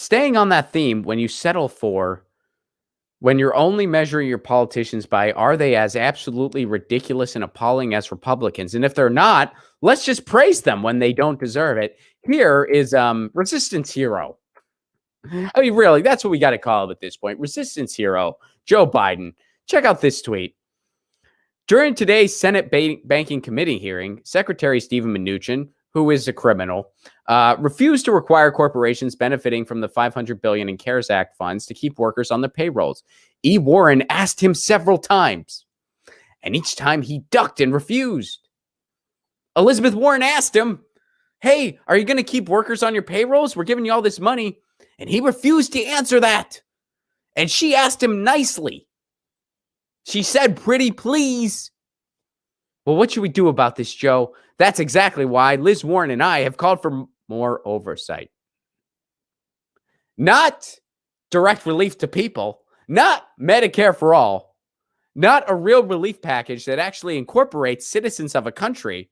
staying on that theme, when you're only measuring your politicians by are they as absolutely ridiculous and appalling as Republicans? And if they're not, let's just praise them when they don't deserve it. Here is resistance hero. I mean, really, that's what we got to call it at this point. Resistance hero, Joe Biden. Check out this tweet. During today's Senate Banking Committee hearing, Secretary Steven Mnuchin, who is a criminal, refused to require corporations benefiting from the $500 billion in CARES Act funds to keep workers on their payrolls. E. Warren asked him several times, and each time he ducked and refused. Elizabeth Warren asked him, hey, are you going to keep workers on your payrolls? We're giving you all this money. And he refused to answer that. And she asked him nicely. She said, pretty please. Well, what should we do about this, Joe? That's exactly why Liz Warren and I have called for more oversight. Not direct relief to people, not Medicare for all, not a real relief package that actually incorporates citizens of a country.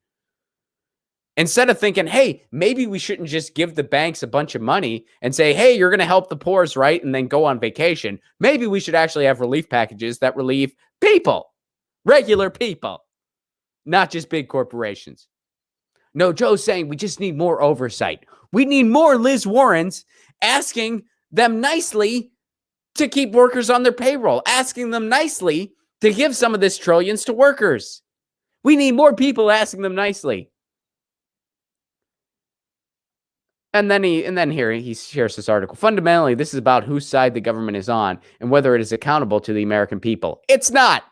Instead of thinking, hey, maybe we shouldn't just give the banks a bunch of money and say, hey, you're going to help the poor's, right? And then go on vacation. Maybe we should actually have relief packages that relieve people, regular people, not just big corporations. No, Joe's saying we just need more oversight. We need more Liz Warrens asking them nicely to keep workers on their payroll, asking them nicely to give some of this trillions to workers. We need more people asking them nicely. And then here he shares this article. Fundamentally, this is about whose side the government is on and whether it is accountable to the American people. It's not.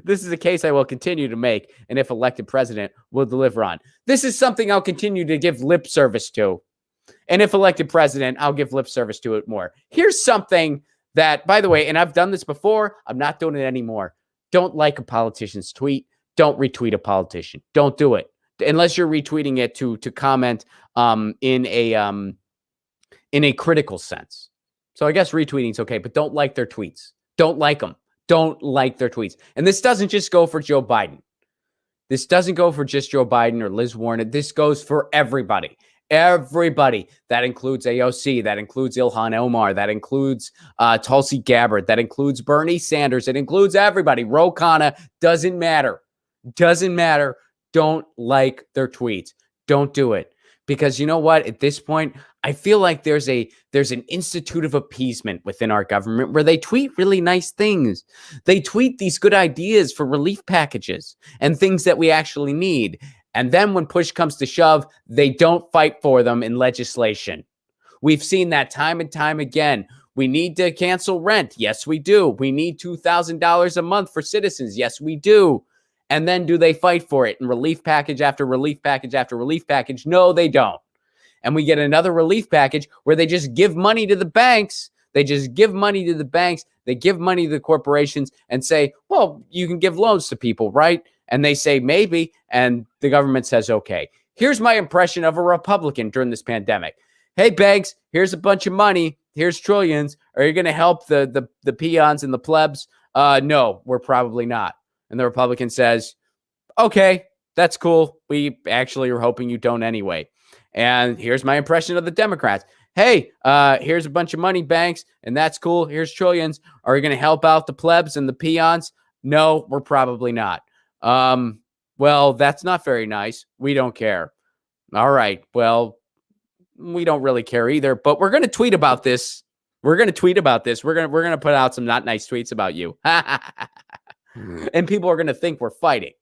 This is a case I will continue to make, and if elected president, will deliver on. This is something I'll continue to give lip service to. And if elected president, I'll give lip service to it more. Here's something that, by the way, and I've done this before, I'm not doing it anymore. Don't like a politician's tweet. Don't retweet a politician. Don't do it. Unless you're retweeting it to comment in a critical sense. So I guess retweeting is okay, but don't like their tweets. Don't like them. Don't like their tweets. And this doesn't just go for Joe Biden. This doesn't go for just Joe Biden or Liz Warren. This goes for everybody. Everybody. That includes AOC. That includes Ilhan Omar. That includes Tulsi Gabbard. That includes Bernie Sanders. It includes everybody. Ro Khanna. Doesn't matter. Doesn't matter. Don't like their tweets. Don't do it. Because you know what? At this point, I feel like there's an institute of appeasement within our government where they tweet really nice things. They tweet these good ideas for relief packages and things that we actually need. And then when push comes to shove, they don't fight for them in legislation. We've seen that time and time again. We need to cancel rent. Yes, we do. We need $2,000 a month for citizens. Yes, we do. And then do they fight for it in relief package after relief package after relief package? No, they don't. And we get another relief package where they just give money to the banks. They just give money to the banks. They give money to the corporations and say, well, you can give loans to people, right? And they say maybe, and the government says, okay. Here's my impression of a Republican during this pandemic. Hey, banks, here's a bunch of money. Here's trillions. Are you going to help the peons and the plebs? No, we're probably not. And the Republican says, okay, that's cool. We actually are hoping you don't anyway. And here's my impression of the Democrats. Hey, here's a bunch of money, banks, and that's cool. Here's trillions. Are you going to help out the plebs and the peons? No, we're probably not. Well, that's not very nice. We don't care. All right. Well, we don't really care either, but we're going to tweet about this. We're going to tweet about this. We're going to put out some not nice tweets about you. And people are going to think we're fighting.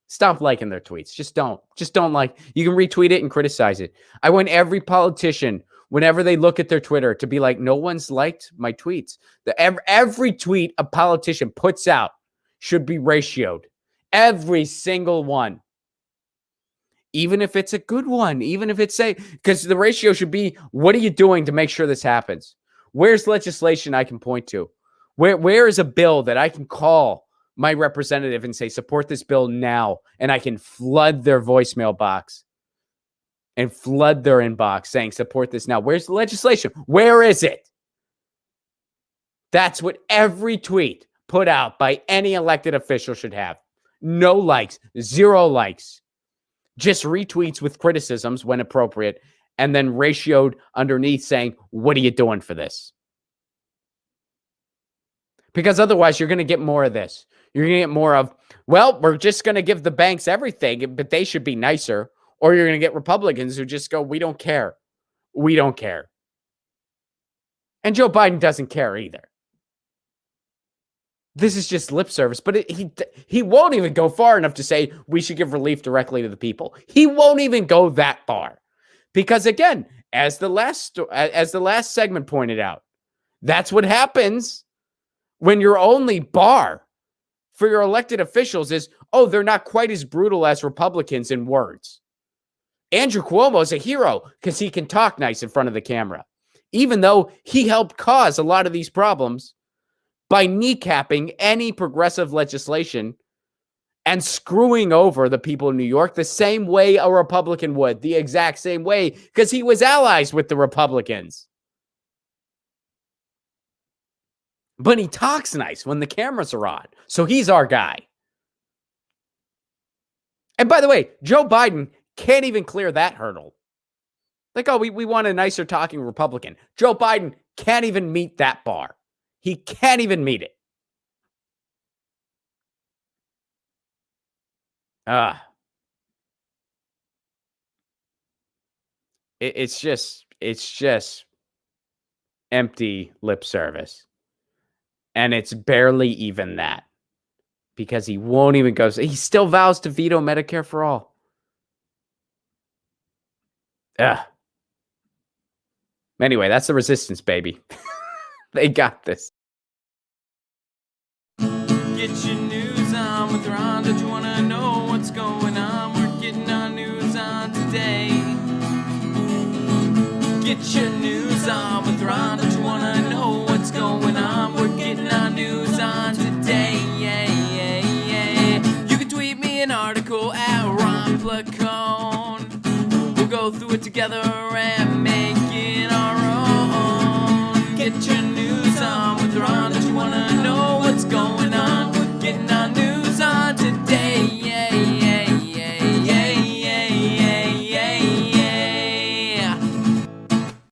Stop liking their tweets. Just don't like. You can retweet it and criticize it. I want every politician, whenever they look at their Twitter, to be like, no one's liked my tweets. Every tweet a politician puts out should be ratioed. Every single one. Even if it's a good one. Even if it's because the ratio should be, what are you doing to make sure this happens? Where's legislation I can point to? Where is a bill that I can call my representative and say, support this bill now, and I can flood their voicemail box and flood their inbox saying, support this now? Where's the legislation? Where is it? That's what every tweet put out by any elected official should have. No likes, 0 likes, just retweets with criticisms when appropriate, and then ratioed underneath saying, what are you doing for this? Because otherwise you're going to get more of this. You're going to get more of, well, we're just going to give the banks everything, but they should be nicer. Or you're going to get Republicans who just go, we don't care. We don't care. And Joe Biden doesn't care either. This is just lip service, but he won't even go far enough to say we should give relief directly to the people. He won't even go that far. Because again, as the last segment pointed out, that's what happens when your only bar for your elected officials is, oh, they're not quite as brutal as Republicans in words. Andrew Cuomo is a hero because he can talk nice in front of the camera, even though he helped cause a lot of these problems by kneecapping any progressive legislation and screwing over the people in New York the same way a Republican would, the exact same way, because he was allies with the Republicans. But he talks nice when the cameras are on, so he's our guy. And by the way, Joe Biden can't even clear that hurdle. Like, oh, we want a nicer talking Republican. Joe Biden can't even meet that bar. He can't even meet it. It's just empty lip service. And it's barely even that. Because he won't even go. He still vows to veto Medicare for all. Anyway, that's the resistance, baby. They got this. Get your news on with Ron. Don't you want to know what's going on? We're getting our news on today. Get your news on with Ron. Don't you want to know what's going on? We're getting our news on today. Yeah, yeah, yeah. You can tweet me an article at Ron Placone. We'll go through it together and make it our own. Get your